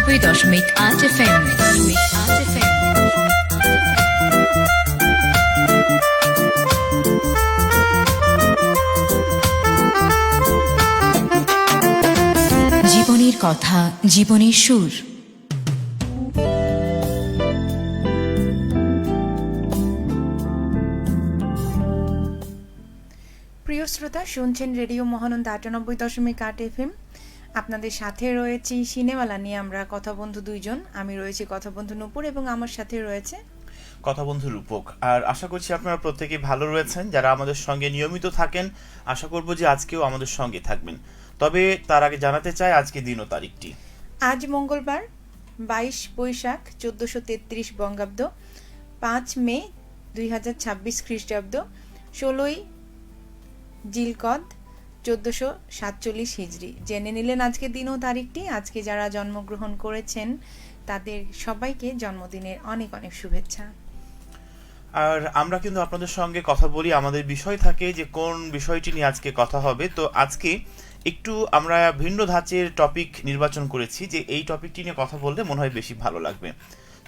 95.8 FM। জীবনের কথা, জীবনের সুর। প্রিয় শ্রোতা, শুনছেন রেডিও মহানন্দ 98.8 FM। আপনাদের সাথে রয়েছি সিনেমালা নিয়ে আমরা কথা বন্ধু দুইজন। আমি রয়েছি কথা বন্ধু নূপুর এবং আমার সাথে রয়েছে কথা বন্ধু রূপক। আর আশা করছি আপনারা প্রত্যেকেই ভালো রয়েছেন। যারা আমাদের সঙ্গে নিয়মিত থাকেন, আশা করব যে আজকেও আমাদের সঙ্গে থাকবেন। তবে তার আগে জানাতে চাই আজকে দিন ও তারিখটি। আজ মঙ্গলবার 22 বৈশাখ 1433 বঙ্গাব্দ, 5 মে 2026 খ্রিস্টাব্দ, 16ই জিলকদ 1447 হিজরি। জেনে নিলেন আজকে দিন ও তারিখটি। আজকে যারা জন্মগ্রহণ করেছেন তাদের সবাইকে জন্মদিনের অনেক অনেক শুভেচ্ছা। আর আমরা কিন্তু আপনাদের সঙ্গে কথা বলি, আমাদের বিষয় থাকে যে কোন বিষয়টি নিয়ে আজকে কথা হবে। তো আজকে একটু আমরা ভিন্ন ধাঁচের টপিক নির্বাচন করেছি, যে এই টপিকটি নিয়ে কথা বললে মনে হয় বেশি ভালো লাগবে।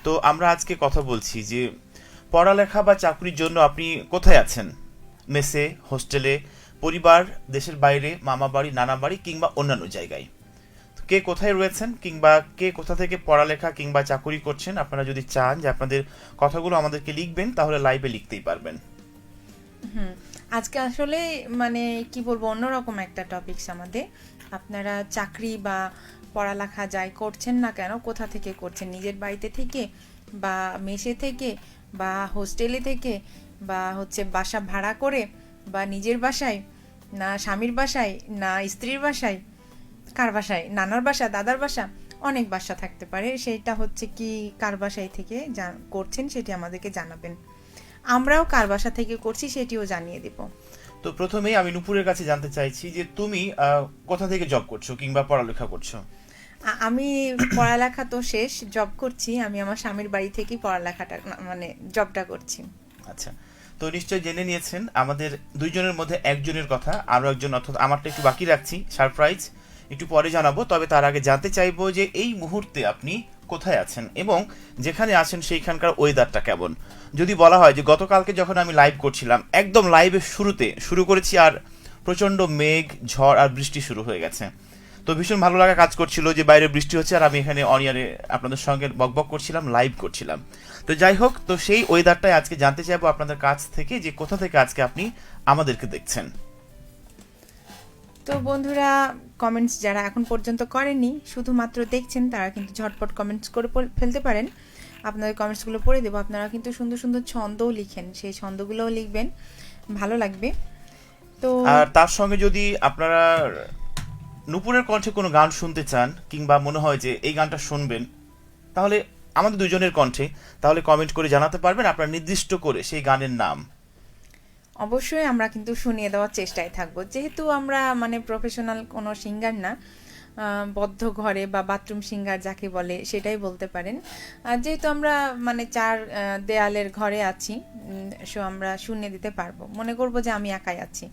তো আমরা আজকে কথা বলছি যে পড়ালেখা বা চাকরির জন্য আপনি কোথায় আছেন, মেসে, হোস্টেলে, পরিবার, দেশের বাইরে, মামা বাড়ি, নানা বাড়ি কিংবা অন্যান্য জায়গায়। কে কোথায় রয়েছেন কিংবা কে কোথা থেকে পড়ালেখা কিংবা চাকরি করছেন, আপনারা যদি চান যে আপনাদের কথাগুলো আমাদেরকে লিখবেন তাহলে লাইভে লিখতেই পারবেন। আজকে আসলে মানে কি বলবো, অন্যরকম একটা টপিকস আমাদের। আপনারা চাকরি বা পড়ালেখা যাই করছেন না কেন, কোথা থেকে করছেন, নিজের বাড়িতে থেকে বা মেসে থেকে বা হোস্টেলে থেকে বা বাসা ভাড়া করে বা নিজের বাসায়, না স্বামীর বাসায়, না স্ত্রীর বাসায়, কার বাসায়, নানার বাসা, দাদার বাসা, অনেক বাসা থাকতে পারে। সেটা কি কার বাসায় থেকে করছেন সেটি আমাদেরকে জানাবেন। আমরাও কার বাসা থেকে করছি সেটিও জানিয়ে দেব। তো প্রথমেই আমি নূপুরের কাছে জানতে চাইছি যে তুমি কোথা থেকে জব করছো কিংবা পড়ালেখা করছো? আমি পড়ালেখা তো শেষ, জব করছি। আমি আমার স্বামীর বাড়ি থেকেই পড়ালেখাটা মানে জবটা করছি। আচ্ছা, তো নিশ্চয়ই জেনে নিয়েছেন আমাদের দুইজনের মধ্যে একজনের কথা, আরো একজন, অর্থাৎ আমারটা একটু বাকি রাখছি, সারপ্রাইজ একটু পরে জানাবো। তবে তার আগে জানতে চাইবো যে এই মুহূর্তে আপনি কোথায় আছেন এবং যেখানে আছেন সেইখানকার ওয়েদারটা কেমন। যদি বলা হয় যে গতকালকে যখন আমি লাইভ করছিলাম, একদম লাইভের শুরুতে শুরু করেছি আর প্রচণ্ড মেঘ, ঝড় আর বৃষ্টি শুরু হয়ে গেছে। তো ভীষণ ভালো লাগা কাজ করছিল যে বাইরে বৃষ্টি হচ্ছে আর আমি এখানে অনিয়ারে আপনাদের সঙ্গে বকবক করছিলাম, লাইভ করছিলাম। তো যাই হোক, তো সেই ওয়েদারটাই আজকে জানতে চাইবো আপনাদের কাছ থেকে যে কোথা থেকে আজকে আপনি আমাদেরকে দেখছেন। তো বন্ধুরা, কমেন্টস যারা এখন পর্যন্ত করেননি, শুধুমাত্র দেখছেন, তারা কিন্তু ঝটপট কমেন্টস করে ফেলতে পারেন। আপনাদের কমেন্টসগুলো পড়ে দেবো। আপনারা কিন্তু সুন্দর সুন্দর ছন্দও লিখেন, সেই ছন্দগুলোও লিখবেন, ভালো লাগবে। তো আর তার সঙ্গে যদি আপনারা নূপুরের কণ্ঠে কোনো গান শুনতে চান কিংবা মনে হয় যে এই গানটা শুনবেন, তাহলে আমাদের দুজনের কণ্ঠে, তাহলে কমেন্ট করে জানাতে পারবেন আপনারা নির্দিষ্ট করে সেই গানের নাম। অবশ্যই আমরা কিন্তু শুনিয়ে দেওয়ার চেষ্টায় থাকবো। যেহেতু আমরা প্রফেশনাল কোনো সিঙ্গার না, বদ্ধ ঘরে বা বাথরুম সিঙ্গার যাকে বলে সেটাই বলতে পারেন। যেহেতু আমরা চার দেয়ালের ঘরে আছি, সো আমরা শুনিয়ে দিতে পারবো। মনে করবো যে আমি একাই আছি,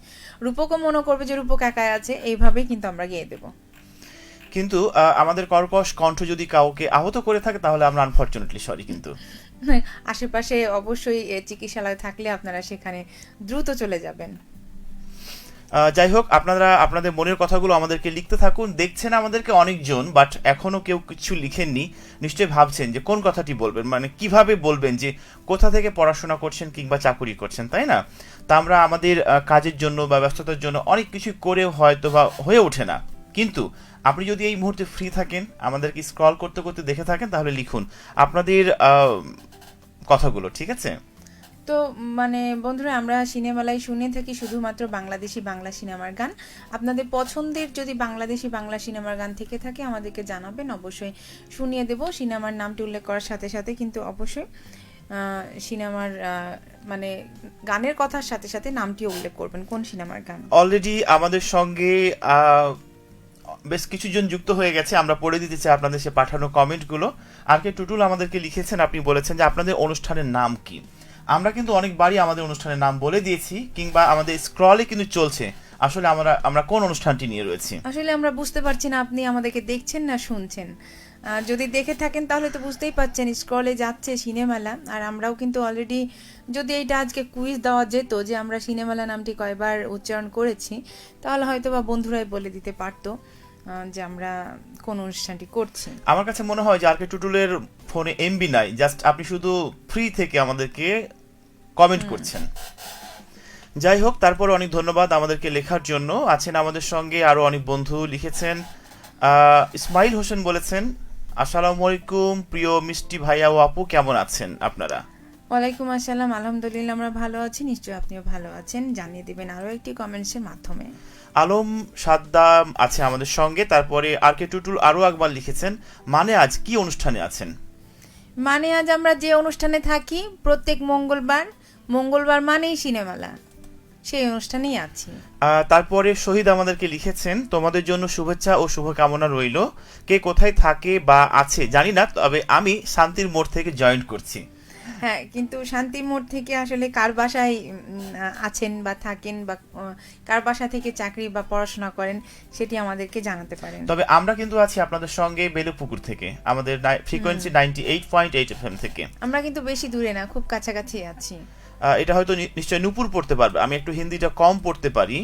রূপকও মনে করবে যে রূপক একাই আছে, এইভাবেই কিন্তু আমরা গেয়ে দেবো। কিন্তু আমাদের কর্কশ কণ্ঠ যদি কাউকে আহত করে থাকে তাহলে আমরা আনফরচুনেটলি সরি। কিন্তু আশেপাশে অবশ্যই চিকিৎসালয় থাকলে আপনারা সেখানে দ্রুত চলে যাবেন। যাই হোক, আপনারা আপনাদের মনের কথাগুলো আমাদেরকে লিখতে থাকুন। দেখছেন আমাদেরকে অনেকজন, বাট এখনো কেউ কিছু লিখেননি। নিশ্চয়ই ভাবছেন যে কোন কথাটি বলবেন, কিভাবে বলবেন যে কোথা থেকে পড়াশোনা করছেন কিংবা চাকরি করছেন, তাই না? তা আমরা আমাদের কাজের জন্য বা ব্যস্ততার জন্য অনেক কিছু করেও হয়তো বা হয়ে ওঠে না। কিন্তু আপনি যদি এই মুহূর্তে ফ্রি থাকেন, আমাদেরকে স্ক্রল করতে করতে দেখে থাকেন, তাহলে লিখুন আপনাদের কথাগুলো, ঠিক আছে? তো বন্ধুরা, আমরা সিনেমালায় শুনে থাকি শুধুমাত্র বাংলাদেশি বাংলা সিনেমার গান। আপনাদের পছন্দের যদি বাংলাদেশি বাংলা সিনেমার গান থেকে থাকে আমাদেরকে জানাবেন, অবশ্যই শুনিয়ে দেব। সিনেমার নামটি উল্লেখ করার সাথে সাথে কিন্তু অবশ্যই সিনেমার গানের কথার সাথে সাথে নামটিও উল্লেখ করবেন, কোন সিনেমার গান। অলরেডি আমাদের সঙ্গে বেশ কিছুজন যুক্ত হয়ে গেছে, আমরা পড়ে দিতে চাই আপনাদের সে পাঠানো কমেন্টগুলো। আর কে টুটুল আমাদেরকে লিখেছেন, আপনি বলেছেন যে আপনাদের অনুষ্ঠানের নাম কি। আমরা কিন্তু অনেকবারই আমাদের অনুষ্ঠানের নাম বলে দিয়েছি, কিংবা আমাদের স্ক্রলে কিন্তু চলছে আসলে আমরা কোন অনুষ্ঠানটি নিয়ে রয়েছি। আসলে আমরা বুঝতে পারছি না আপনি আমাদেরকে দেখছেন না শুনছেন। আর যদি দেখে থাকেন তাহলে তো বুঝতেই পারছেন স্ক্রলে যাচ্ছে সিনেমেলা, আর আমরাও কিন্তু অলরেডি, যদি এইটা আজকে কুইজ দেওয়া যেত যে আমরা সিনেমেলা নামটি কয়বার উচ্চারণ করেছি, তাহলে হয়তো বা বন্ধুরাই বলে দিতে পারতো যে আমরা কোন অনুষ্ঠানটি করছি। আমার কাছে মনে হয় যে আর কে টুটুলের ফোনে এমবি নাই, জাস্ট আপনি শুধু ফ্রি থেকে আমাদেরকে কমেন্ট করছেন। যাই হোক, তারপর অনেক ধন্যবাদ আমাদেরকে লেখার জন্য। আছেন আমাদের সঙ্গে আরো অনেক বন্ধু লিখেছেন। ইসমাইল হোসেন বলেছেন, আসসালামু আলাইকুম প্রিয় মিষ্টি ভাইয়া ও আপু, কেমন আছেন আপনারা? ওয়ালাইকুম আসসালাম, আলহামদুলিল্লাহ আমরা ভালো আছি, নিশ্চয়ই আপনিও ভালো আছেন। জানিয়ে দিবেন আরো একটি কমেন্টসের মাধ্যমে। আলম সাদ্দাম আছে আমাদের সঙ্গে। তারপরে আর কে টুটুল আরো একবার লিখেছেন, মানে আজ কি অনুষ্ঠানে আছেন? মানে আজ আমরা যে অনুষ্ঠানে থাকি প্রত্যেক মঙ্গলবার মানেই সিনেমেলা, সেই অনুষ্ঠানেই আছি। তারপরে শহীদ আমাদেরকে লিখেছেন, তোমাদের জন্য শুভেচ্ছা ও শুভকামনা রইল। কে কোথায় থাকে বা আছে জানি না, তবে আমি শান্তির মোড় থেকে জয়েন করছি। হ্যাঁ, কিন্তু শান্তি মোড় থেকে আসলে কার বাসায় আছেন বা থাকেন, বা কার বাসা থেকে চাকরি বা পড়াশোনা করেন, সেটি আমাদেরকে জানাতে পারেন। তবে আমরা কিন্তু আছি আপনাদের সঙ্গে বেলুপুকুর থেকে, আমাদের ফ্রিকোয়েন্সি 98.8 FM থেকে। আমরা কিন্তু বেশি দূরে না, খুব কাছাকাছি আছি। এটা হয়তো নিশ্চয় নূপুর পড়তে পারবে, আমি একটু হিন্দিটা কম পড়তে পারি।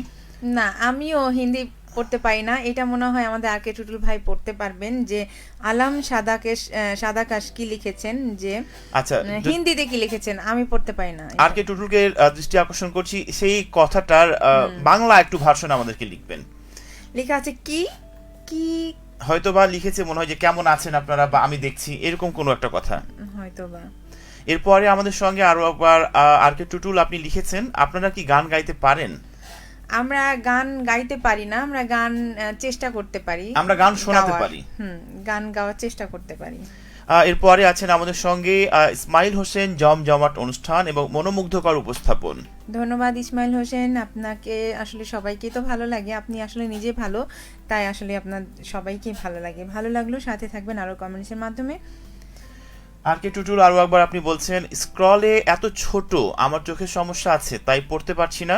না, আমিও হিন্দি পড়তে পারি না, এটা মনে হয় আমাদের আর কে টুটুল ভাই পড়তে পারবেন। যে আলম সাদাকাশ কি লিখেছেন, যে আচ্ছা হিন্দিতে কি লিখেছেন, আমি পড়তে পারি না। আর কে টুটুলকে দৃষ্টি আকর্ষণ করছি, সেই কথাটার বাংলা একটু ভার্সন আমাদেরকে লিখবেন। লেখা আছে কি কি, হয়তো বা লিখেছে মনে হয় যে কেমন আছেন আপনারা, বা আমি দেখছি, এরকম কোনো একটা কথা হয়তো বা। এরপরে আমাদের সঙ্গে আরো একবার আর কে টুটুল আপনি লিখেছেন, আপনারা কি গান গাইতে পারেন? আমরা গান গাইতে পারি না, আমরা গান চেষ্টা করতে পারি, আমরা গান শোনাতে পারি। গান গাওয়ার চেষ্টা করতে পারি। এরপরে আছেন আমাদের সঙ্গে ইসমাইল হোসেন, জমজমাট অনুষ্ঠান এবং মনোমুগ্ধকর উপস্থাপন। ধন্যবাদ ইসমাইল হোসেন, আপনাকে আসলে সবাইকে তো ভালো লাগে, আপনি আসলে নিজে ভালো, তাই আসলে আপনার সবাইকে ভালো লাগে। ভালো লাগলো, সাথে থাকবেন আরো কমেন্টসের মাধ্যমে। আর কে টুটুল আরো একবার আপনি বলছেন, স্ক্রলে এত ছোট, আমার চোখের সমস্যা আছে তাই পড়তে পারছি না।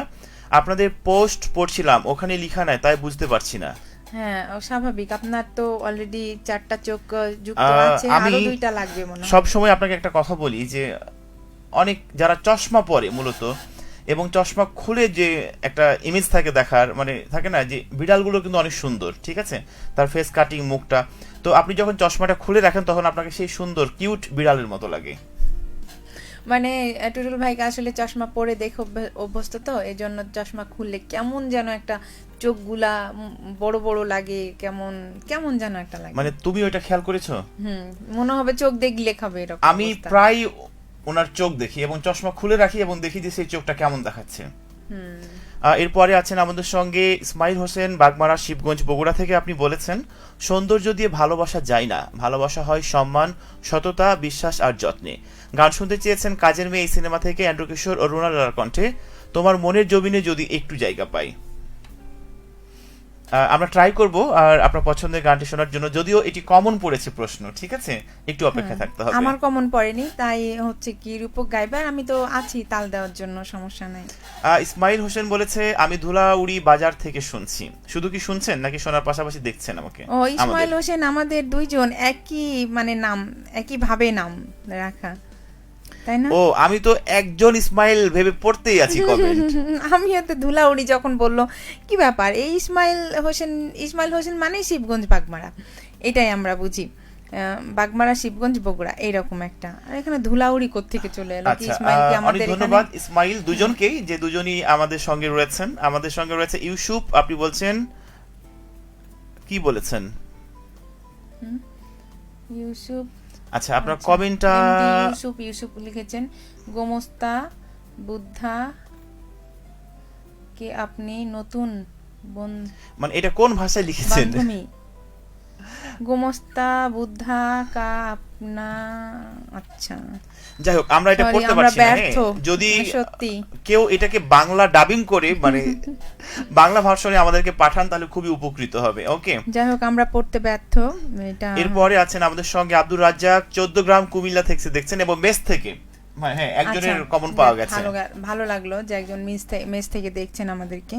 আপনাদের পোস্ট পড়ছিলাম, ওখানে লেখা নাই তাই বুঝতে পারছি না। হ্যাঁ, স্বাভাবিক, আপনার তো অলরেডি 4টা চোখ যুক্ত আছে, আরো 2টা লাগবে মনে হয়। সব সময় আপনাকে একটা কথা বলি যে অনেক যারা চশমা পরে মূলত, এবং চশমা খুলে যে একটা ইমেজ থাকে দেখার, মানে থাকে না যে বিড়ালগুলো কিন্তু অনেক সুন্দর, ঠিক আছে, তার ফেস কাটিং, মুখটা, তো আপনি যখন চশমাটা খুলে রাখেন তখন আপনাকে সেই সুন্দর কিউট বিড়ালের মতো লাগে। মানে টুটুল ভাইকে আসলে চশমা পরে দেখে অভ্যস্ত, তো এই জন্য চশমা খুললে কেমন যেন একটা চোখগুলা বড় বড় লাগে, কেমন কেমন যেন একটা লাগে। মানে তুমি ওইটা খেয়াল করেছো? মনে হবে চোখ দেখলে খাবে এরকম। আমি প্রায় ওনার চোখ দেখি এবং চশমা খুলে রাখি এবং দেখি যে সেই চোখটা কেমন দেখাচ্ছে। এরপরে আছেন আমাদের সঙ্গে ইসমাইল হোসেন, বাগমারা, শিবগঞ্জ, বগুড়া থেকে। আপনি বলেছেন, সৌন্দর্য দিয়ে ভালোবাসা যায় না, ভালোবাসা হয় সম্মান, সততা, বিশ্বাস আর যত্নে। গান শুনতে চেয়েছেন কাজের মেয়ে এই সিনেমা থেকে, অ্যান্ড্রু কিশোর ও রুনা লালার কণ্ঠে, তোমার মনের জমিনে যদি একটু জায়গা পাই। আমরা ট্রাই করব আর আপনার পছন্দের গানটি শোনার জন্য, যদিও এটি কমন পড়েছে প্রশ্ন, ঠিক আছে, একটু অপেক্ষা থাকতে হবে। আমার কমন পড়েনি, তাই হচ্ছে কি রূপক গাইবার, আমি তো আছি তাল দেওয়ার জন্য, সমস্যা নাই। ইসমাইল হোসেন বলেছে, আমি ধুলাউড়ি বাজার থেকে শুনছি। শুধু কি শুনছেন নাকি শোনার পাশাপাশি দেখছেন আমাকে? ও, ইসমাইল হোসেন আমাদের দুইজন একই মানে নাম, একই ভাবে নাম রাখা, তাই না? ও, আমি তো একজন ইসমাইল ভেবে পড়তেই আছি কমেন্ট। আমি তো ধুলাউড়ি যখন বললো কি ব্যাপার, এই ইসমাইল হোসেন মানে শিবগঞ্জ বাগমারা, এটাই আমরা বুঝি, বাগমারা শিবগঞ্জ বগুড়া এইরকম একটা, আর এখানে ধুলাউড়ি কোত্থেকে চলে এলো? কি ইসমাইলকে আমাদের অনেক ধন্যবাদ ইসমাইল দুজনকেই, যে দুজনই আমাদের সঙ্গে রয়েছেন। আমাদের সঙ্গে রয়েছে ইউসুফ, আপনি বলছেন কি বলেছেন? ইউসুফ, আচ্ছা, আপনার কমেন্টটা ইউসুফ লিখেছেন, গোমস্তা বুদ্ধা কে আপনি নতুন মানে এটা কোন ভাষায় লিখেছেন? গোমস্তা বুদ্ধা কা আপনা, আচ্ছা, যাই হোক, আমরা এটা পড়তে পারছি না। যদি কেউ এটাকে বাংলা ডাবিং করে মানে বাংলা ভার্সনে আমাদেরকে পাঠান তাহলে খুবই উপকৃত হবে। ওকে, যাই হোক, আমরা পড়তে ব্যর্থ এটা। এরপরে আছেন আমাদের সঙ্গে আব্দুর রাজ্জাক, 14 গ্রাম, কুমিল্লা থেকে দেখছেন, এবং মেস থেকে, হ্যাঁ, একজনের কমন পাওয়া গেছে। ভালো লাগলো যে একজন মেস থেকে দেখছেন আমাদেরকে।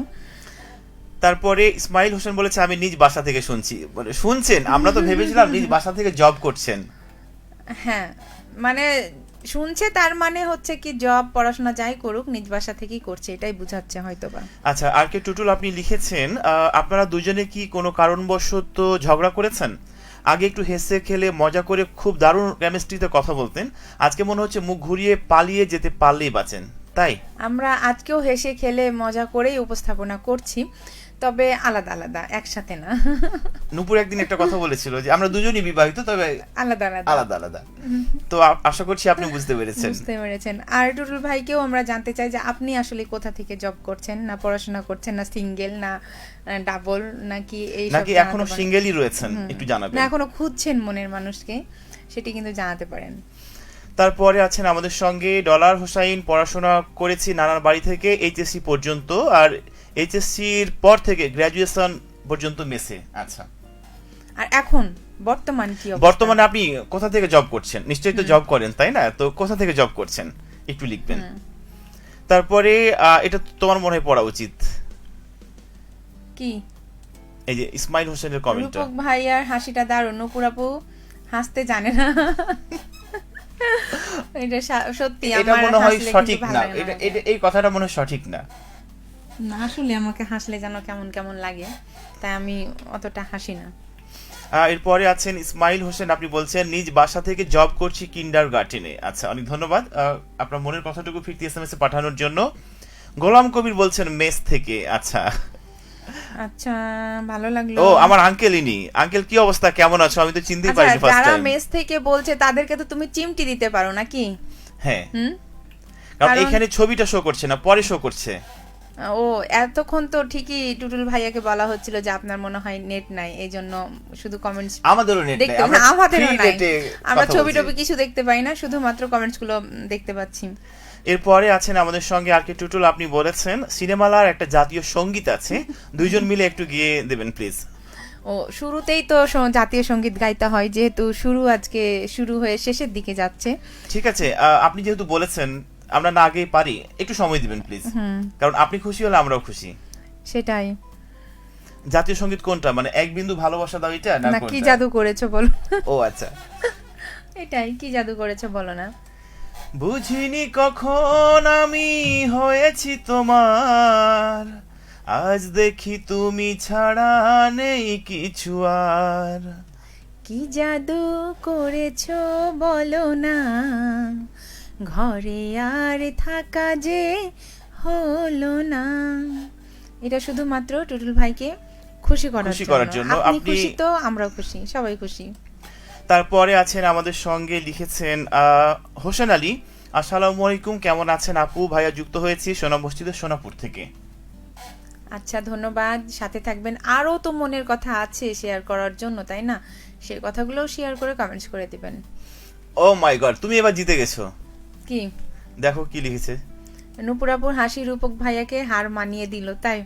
তারপরে ইসমাইল হোসেন বলেছে আমি নিজ বাসা থেকে শুনছি। মানে শুনছেন, আমরা তো ভেবেছিলাম নিজ বাসা থেকে জব করছেন। হ্যাঁ, মানে শুনছে তার মানে হচ্ছে কি জব পড়াশোনা যাই করুক নিজ বাসা থেকেই করছে, এটাই বুঝাচ্ছে হয়তোবা। আচ্ছা, আর কে টুটুল আপনি লিখেছেন আপনারা দুজনে কি কোনো কারণবশত ঝগড়া করেছেন? আগে একটু হেসে খেলে মজা করে খুব দারুণ কেমিস্ট্রিতে কথা বলতেন, আজকে মনে হচ্ছে মুখ ঘুরিয়ে পালিয়ে যেতে পারলেই বাঁচেন, তাই? আমরা আজকেও হেসে খেলে মজা করেই উপস্থাপনা করছি, তবে আলাদা আলাদা, একসাথে না। নূপুর একদিন একটা কথা বলেছিল যে আমরা দুজনই বিবাহিত, তবে আলাদা আলাদা আলাদা আলাদা। তো আশা করছি আপনি বুঝতে পেরেছেন। বুঝতে পেরেছেন। আর টুটুল ভাইকেও আমরা জানতে চাই যে আপনি আসলে কোথা থেকে জব করছেন, না পড়াশোনা করছেন, না সিঙ্গেল, না ডাবল, নাকি এই নাকি এখনো সিঙ্গেলই রয়েছেন, একটু জানাবেন। না এখনো খুঁজছেন মনের মানুষকে, সেটি কিন্তু জানাতে পারেন। তারপরে আছেন আমাদের সঙ্গে ডলার হোসাইন, পড়াশোনা করেছি নানার বাড়ি থেকে এইচএসসি পর্যন্ত, আর এইচএসসির পর থেকে গ্র্যাজুয়েশন পর্যন্ত মেসে। আচ্ছা, আর এখন বর্তমান কি অবস্থা? বর্তমানে আপনি কোথা থেকে জব করছেন? নিশ্চয়ই তো জব করেন, তাই না? তো কোথা থেকে জব করছেন একটু লিখবেন। তারপরে এটা তোমার মনে হয় পড়া উচিত, কি এই যে ইসমাইল হোসেনের কমেন্টটা। রূপক ভাইয়ার হাসিটা দারুণ, নূপুর আপু হাসতে জানে না। এটা সত্যি এটা আমার মনে হয় হাসলে সঠিক কিন্তু না, ভালো লাগে না। এটা এই কথাটা মনে হয় সঠিক না। না, আসলে আমাকে হাসলে যেন কেমন কেমন লাগে, তাই আমি অতটা হাসি না। এরপরে আছেন ইসমাইল হোসেন, আপনি বলছেন নিজ বাসা থেকে জব করছি কিন্ডারগার্টেনে। আচ্ছা, অনেক ধন্যবাদ আপনার মনের কথাটুকু ফিরতি এসএমএস এ পাঠানোর জন্য। গোলাম কবির বলছেন মেস থেকে। আচ্ছা আচ্ছা, ভালো লাগলো। ও আমার আঙ্কেল, ইনি আঙ্কেল কি অবস্থা, কেমন আছো? আমি তো চিনতেই আচ্ছা, পারিনি ফার্স্ট যারা টাইম। মেস থেকে বলছে তাদেরকে তো তুমি চিমটি দিতে পারো নাকি? হ্যাঁ, হুম, কারণ কারণ- এখানে ছবিটা শো করছে না, পরে শো করছে। ও এতক্ষণ তো ঠিকই টুটুল ভাইয়াকে বলা হচ্ছিল যে আপনার মনে হয় নেট নাই, এই জন্য শুধু কমেন্টস আমাদেরও নেট নাই, দেখতে, আমরা আমাদেরও free নাই, net এ আমরা কথা ছবি বলছি। টবি কিছু দেখতে পাই না, শুধুমাত্র কমেন্টস গুলো দেখতে পাচ্ছি। এরপরে আছেন আমাদের সঙ্গে আর কে টুটুল, আপনি বলেছেন সিনেমালার একটা জাতীয় সঙ্গীত আছে, দুইজন মিলে একটু গিয়ে দেবেন প্লিজ। ও শুরুতেই তো জাতীয় সঙ্গীত গাইতে হয়, যেহেতু আজকে শুরু হয়ে শেষের দিকে যাচ্ছে। ঠিক আছে, আপনি যেহেতু বলেছেন আমরা না আগেই পারি, একটু সময় দিবেন প্লিজ, কারণ আপনি খুশি হলে আমরাও খুশি। সেটাই। জাতীয় সঙ্গীত কোনটা, মানে এক বিন্দু ভালোবাসা দাও, এটা না না, কি কোনটা? জাদু করেছো বলো। ও আচ্ছা, এটাই, কি জাদু করেছো বলো না। বুঝিনি কখন আমি হয়েছি তোমার, আজ দেখি তুমি ছাড়া নেই কিছু আর। কি জাদু করেছো বলো না, ঘরে আর থাকা যে হলো না। এটা শুধুমাত্র টুটুল ভাইকে খুশি খুশি করার জন্য। আপনি আপনি- খুশি তো আমরাও খুশি, সবাই খুশি। তারপরে আছেন আমাদের সঙ্গে লিখেছেন হোসেন আলী, আসসালামু আলাইকুম, কেমন আছেন আপু? ভাইয়া যুক্ত হয়েছি সোনা মসজিদের সোনাপুর থেকে। আচ্ছা, ধন্যবাদ, সাথে থাকবেন। আরও তো মনের কথা আছে শেয়ার করার জন্য, তাই না? সেই কথাগুলো শেয়ার করে কমেন্টস করে দিবেন। ও মাই গড, তুমি এবার জিতে গেছো। কি দেখো কি লিখেছে। নূপুরাপুর হাসি রূপক ভাইয়াকে হার মানিয়ে দিল, তাই?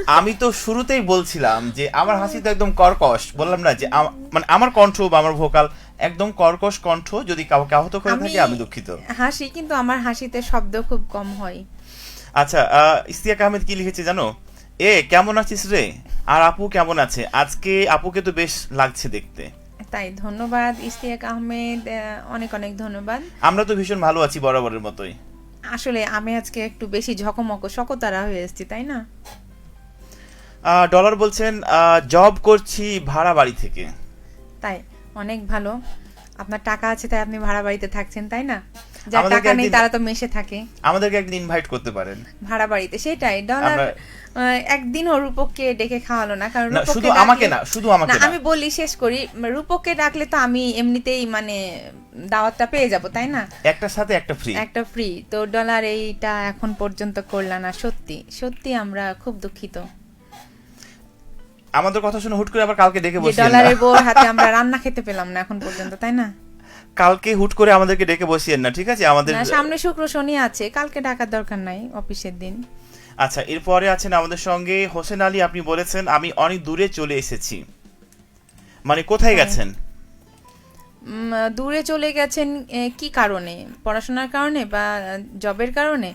আমি তো শুরুতেই বলছিলাম যে আমার হাসি তো একদম কর্কশ, বললাম না যে মানে আমার কণ্ঠ বা আমার ভোকাল একদম কর্কশ কণ্ঠ, যদি কাউকে আহত করে থাকে আমি দুঃখিত। হাসি, কিন্তু আমার হাসিতে শব্দ খুব কম হয়। আচ্ছা, ইস্তিয়াক আহমেদ কি লিখেছে জানো? কেমন আছিস রে, আর আপু কেমন আছে? আজকে আপুকে তো বেশ লাগছে দেখতে। তাই, ধন্যবাদ ইস্তিয়াক আহমেদ, অনেক অনেক ধন্যবাদ। আমরা তো ভীষণ ভালো আছি বরাবরের মতোই। আসলে আমি আজকে একটু বেশি ঝকমক সকতারা হয়ে এসেছি, তাই না? ডলার বলছেন জব করছি ভাড়া বাড়ি থেকে। তাই, অনেক ভালো। আপনার টাকা আছে তাই আপনি ভাড়া বাড়িতে থাকছেন, তাই না? যার আমাদেরকে টাকা নেই একদিন- তারা তো মেসে থাকে আমাদেরকে একদিন ইনভাইট করতে পারেন ভাড়া বাড়িতে। সেটাই, ডলার আমরা- একদিনও রূপককে ডেকে খাওয়ালো না, কারণ না, রূপককে শুধু ডাকলে- আমাকে না, শুধু আমাকে না, না। আমি বলি, শেষ করি। রূপককে ডাকলে তো আমি এমনিতেই মানে দাওয়াতটা পেয়ে যাব, তাই না? একটার সাথে একটা ফ্রি। একটা ফ্রি তো ডলার এইটা এখন পর্যন্ত করলা না, সত্যি সত্যি আমরা খুব দুঃখিত আমাদের কথা শুনে হুট করে আবার কালকে ডেকে যে বসিয়েন ডলারের না। বউর হাতে আমরা রান্না খেতে পেলাম না এখন পর্যন্ত, তাই না? কালকে হুট করে আমাদেরকে ডেকে বসিয়েন না, ঠিক আছে? আমাদের না, সামনে শুক্র শনি আছে, কালকে ডাকার দরকার নাই, অফিসের দিন। আচ্ছা, এরপরে আছেন আমাদের সঙ্গে হোসেন আলী, আপনি বলেছেন আমি অনেক দূরে চলে এসেছি, মানে কোথায় গেছেন? দূরে চলে গেছেন কি কারণে? পড়াশোনার কারণে, বা জবের কারণে,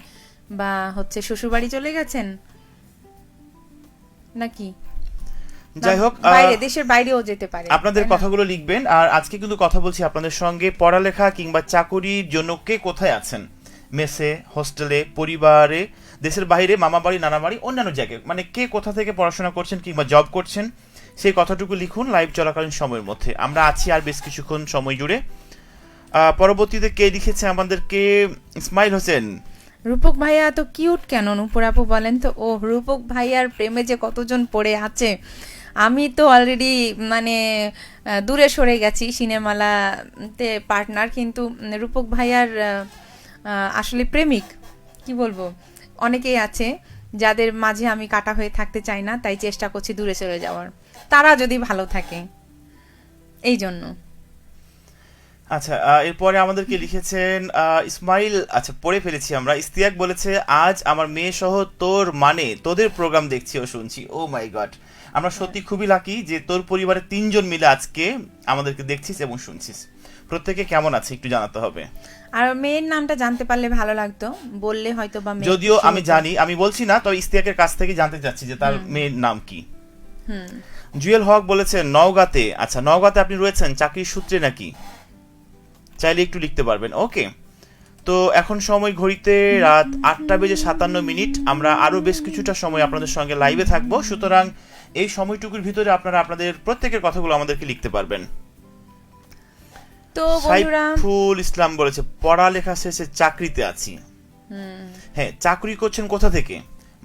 বা হচ্ছে শ্বশুরবাড়ি চলে গেছেন? নাকি? যাই হোক, বাইরে, দেশের বাইরেও যেতে পারে। আপনাদের তাই না? কথাগুলো লিখবেন। আর আজকে কিন্তু কথা বলছি আপনাদের সঙ্গে পড়ালেখা কিংবা চাকুরির জন্য কে কোথায় আছেন, মেসে, হোস্টেলে, পরিবারে, দেশের বাইরে, মামা বাড়ি, নানা বাড়ি, অন্যান্য জায়গায়, মানে কে কোথা থেকে পড়াশোনা করছেন কিংবা জব করছেন, সেই কথাটুকু লিখুন লাইভ চলাকালীন সময়ের মধ্যে। আমরা আছি আর বেশ কিছুক্ষণ সময় জুড়ে। পরবর্তীতে কে লিখেছে আমাদেরকে? ইসমাইল হোসেন। রূপক ভাইয়া এত কিউট কেন? নূপুর আপু বলেন তো। ও, রূপক ভাইয়ার প্রেমে যে কতজন পড়ে আছে। আমি তো অলরেডি মানে দূরে সরে গেছি, সিনেমালাতে পার্টনার, কিন্তু রূপক ভাইয়ার আসলে প্রেমিক কি বলবো, অনেকেই আছে যাদের মাঝে আমি কাটা হয়ে থাকতে চাই না, তাই চেষ্টা করছি দূরে চলে যাওয়ার, তারা যদি ভালো থাকে এই জন্য। আচ্ছা, এরপরে আমাদেরকে লিখেছেন ইসমাইল। আচ্ছা, পড়ে ফেলেছি আমরা। ইস্তিয়াক বলেছে, আজ আমার মেয়ে সহ তোদের প্রোগ্রাম দেখছি ও শুনছি। ও মাই গড, আমরা সত্যি খুবই লাকি যে তোর পরিবারের 3 জন মিলে আজকে আমাদেরকে দেখছিস এবং শুনছিস। প্রত্যেকে কেমন আছে একটু জানাতে হবে। আর মেয়ের নামটা জানতে পারলে ভালো লাগতো, বললে হয়তো বা মেয়ে যদিও খুশি আমি হতো। জানি, আমি বলছি না, তবে ইস্তিয়াকের কাছ থেকে জানতে চাচ্ছি যে তার মেয়ের নাম কি। জুয়েল হক বলেছেন নওগাঁতে। আচ্ছা, নওগাঁতে আপনি রয়েছেন চাকরির সূত্রে নাকি? চাইলে একটু লিখতে পারবেন। ওকে, তো এখন সময় ঘড়িতে রাত 8:57। আমরা আরো বেশ কিছুটা সময় আপনাদের সঙ্গে লাইভে থাকবো, সুতরাং এই সময়টুকুর ভিতরে আপনারা আপনাদের প্রত্যেকের কথাগুলো আমাদেরকে লিখতে পারবেন। তো বন্ধুরা, সাইফুল ইসলাম বলেছে পড়ালেখা শেষে চাকরিতে আছি। হ্যাঁ, চাকরি করছেন কোথা থেকে?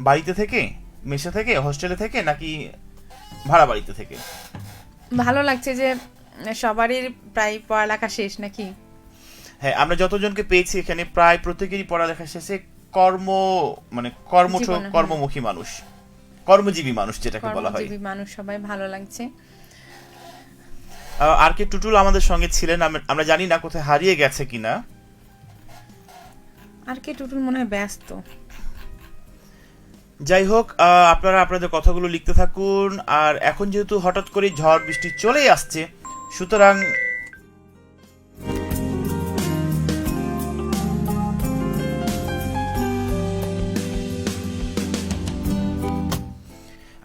বাড়িতে থেকে, মেসে থেকে, হোস্টেলে থেকে, নাকি ভাড়া বাড়িতে থেকে? ভালো লাগছে যে সবারই প্রায় পড়ালেখা শেষ নাকি? হ্যাঁ, আমরা যতজনকে পেয়েছি এখানে প্রায় প্রত্যেকেরই পড়ালেখা শেষে কর্মমুখী মানুষ, কর্মজীবী মানুষ যেটাকে বলা হয়। কর্মজীবী মানুষ সবাই, ভালো লাগছে। আর কে টুটুল আমাদের সঙ্গে ছিলেন, আমরা জানি না কোথায় হারিয়ে গেছে কিনা। আর কে টুটুল মনে হয় ব্যস্ত। যাই হোক, আপনারা আপনাদের কথাগুলো লিখতে থাকুন। আর এখন যেহেতু হঠাৎ করে ঝড় বৃষ্টি চলেই আসছে, সুতরাং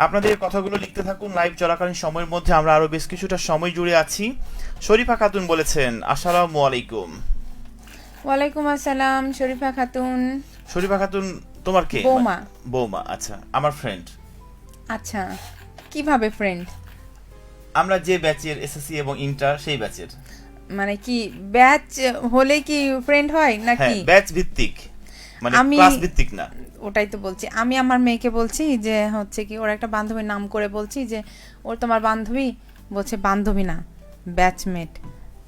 আপনাদের কথাগুলো লিখতে থাকুন লাইভ চলাকালীন সময়ের মধ্যে। আমরা আরো বেশ কিছুটা সময় জুড়ে আছি। শরীফা খাতুন বলেছেন, আসসালামু আলাইকুম। ওয়ালাইকুম আসসালাম শরীফা খাতুন। শরীফা খাতুন তোমার কে? বৌমা। বৌমা, আচ্ছা, আমার ফ্রেন্ড। আচ্ছা, কিভাবে ফ্রেন্ড? আমরা যে ব্যাচের এসএসসি এবং ইন্টার, সেই ব্যাচের। মানে কি ব্যাচ হলে কি ফ্রেন্ড হয় হ্যাঁ, নাকি? ব্যাচ ভিত্তিক, মানে আমি ক্লাস ভিত্তিক না। ওটাই তো বলছি, আমি আমার মেয়েকে বলছি যে হচ্ছে কি, ওর একটা বান্ধবীর নাম করে বলছি যে ওর তোমার বান্ধবী, বলছে বান্ধবী না ব্যাচমেট,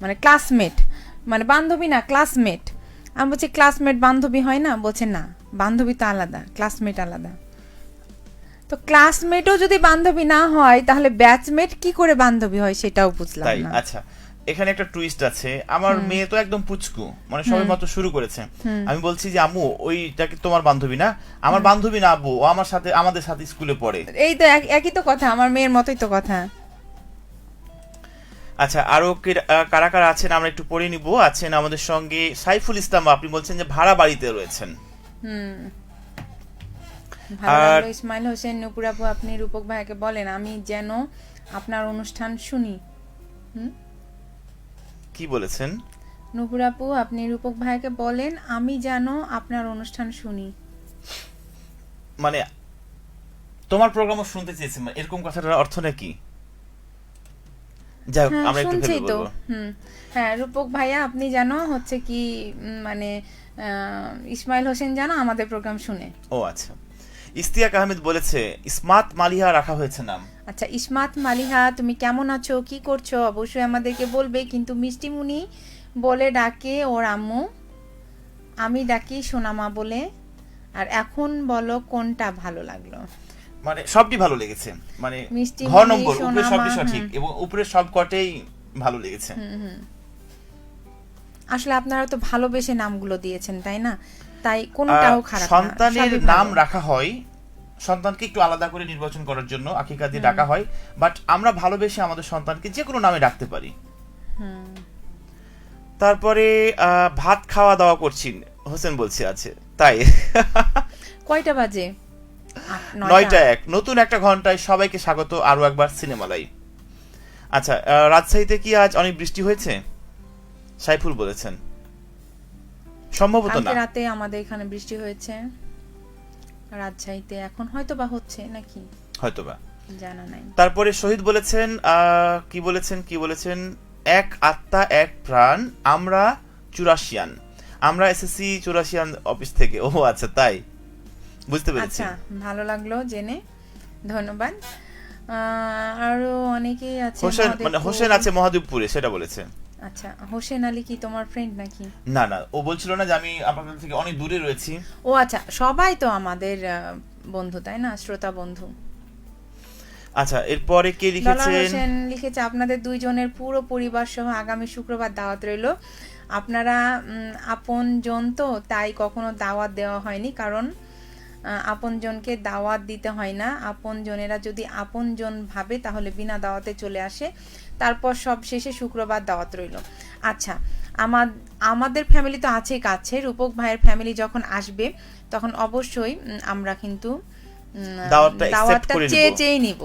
মানে ক্লাসমেট, মানে বান্ধবী না ক্লাসমেট। আমি বলছি ক্লাসমেট বান্ধবী হয় না? বলছে না, বান্ধবী তো আলাদা, ক্লাসমেট আলাদা। তো ক্লাসমেটও যদি বান্ধবী না হয় তাহলে ব্যাচমেট কি করে বান্ধবী হয় সেটাও বুঝলাম তাই, না। আচ্ছা, এখানে একটা টুইস্ট আছে। আমার মেয়ে তো একদম পুচকু, মানে সবে মাত্র শুরু করেছে। আমি বলছি যে আম্মু, ওইটাকে তোমার বান্ধবী না? আমার বান্ধবী না আব্বু, ও আমাদের সাথে স্কুলে পড়ে। এই তো একই তো কথা, আমার মেয়ের মতোই তো কথা। আচ্ছা, আরো কারা কারা আছেন আমরা একটু পড়ে নিব। আছেন আমাদের সঙ্গে সাইফুল ইসলাম, আপনি বলছেন যে ভাড়া বাড়িতে রয়েছেন। ভালো লাগলো। ইসমাইল হোসেন, নূপুর আপু, আপনি রূপক ভাইকে বলেন আমি যেন আপনার অনুষ্ঠান শুনি। কি বলেছেন? নূপুর আপু, আপনি রূপক ভাইকে বলেন আমি যেন আপনার অনুষ্ঠান শুনি। মানে তোমার প্রোগ্রামও শুনতে চেয়েছি, এরকম কথাটার অর্থ নাকি? যাই হোক, আমরা একটু ভেবে বলবো। হ্যাঁ, রূপক ভাইয়া আপনি যেন হচ্ছে কি মানে ইসমাইল হোসেন যেন আমাদের প্রোগ্রাম শুনে। ও আচ্ছা, ইস্তিয়াক আহমেদ বলেছে ইসমাত মালিহা রাখা হয়েছে নাম। আচ্ছা, ইসমাত মালিহা, তুমি কেমন আছো, কি করছো, অবশ্যই আমাদেরকে বলবে। কিন্তু মিষ্টিমুনি বলে ডাকে ওর আম্মু, আমি ডাকি সোনামা বলে। আর এখন বলো কোনটা ভালো লাগলো? মানে সবটি ভালো লেগেছে, মানে মিষ্টিমুনি, ঘর নম্বর উপরে সোনামা, সবটি সঠিক এবং উপরে সব কটেই ভালো লেগেছে। আসলে আপনারা তো ভালোবেসে নামগুলো দিয়েছেন, তাই না? তাই কোনটাও খারাপ না। সন্তানের সবই নাম ভালো। রাখা হয় সন্তানকে একটু আলাদা করে নির্বাচন করার জন্য, আকিকা দিয়ে ডাকা হয়, বাট আমরা ভালোবেসে আমাদের সন্তানকে যে কোনো নামে ডাকতে পারি। তারপরে ভাত খাওয়া দাওয়া করছি হোসেন বলছে আছে, তাই কয়টা বাজে? 9টা 1 নতুন একটা ঘন্টায় সবাইকে স্বাগত আরো একবার সিনেমালাই। আচ্ছা, রাজশাহীতে কি আজ অনেক বৃষ্টি হয়েছে? সাইফুল বলেছেন সম্ভবত না। কালকে রাতে আমাদের এখানে বৃষ্টি হয়েছে, রাজশাহীতে এখন হয়তো বা হচ্ছে নাকি হয়তোবা, জানা নাই। তারপরে শহীদ বলেছেন কি বলেছেন এক আত্মা এক প্রাণ, আমরা 84 আমরা এসএসসি 84 অফিস থেকে। ও আচ্ছা, তাই বুঝতে পেরেছি। আচ্ছা, ভালো লাগলো জেনে, ধন্যবাদ। আরো অনেকেই আছে। হোসেন আছে মহাদেবপুরে, সেটা বলেছে। আচ্ছা, হোসেন আলী কি তোমার ফ্রেন্ড নাকি? না না, ও বলছিল না যে আমি আপনাদের থেকে অনেক দূরে রয়েছি। ও আচ্ছা, সবাই তো আমাদের বন্ধু, তাই না, শ্রোতা বন্ধু। আচ্ছা, এরপরে কে লিখেছেন? হোসেন লিখেছে আপনাদের দুইজনের পুরো পরিবার সহ আগামী শুক্রবার দাওয়াত রইল। আপনারা আপনজন তো, তাই কখনো দাওয়াত দেওয়া হয়নি, কারণ আপনজনকে দাওয়াত দিতে হয় না। আপনজনেরা যদি আপনজন ভাবে তাহলে বিনা দাওয়াতে চলে আসে, তারপর সব শেষে শুক্রবার দাওয়াত রইল। আচ্ছা, আমাদের ফ্যামিলি তো আছেই কাছে, রূপক ভাইয়ের ফ্যামিলি যখন আসবে তখন অবশ্যই আমরা কিন্তু দাওয়াতটা চেয়ে নিব।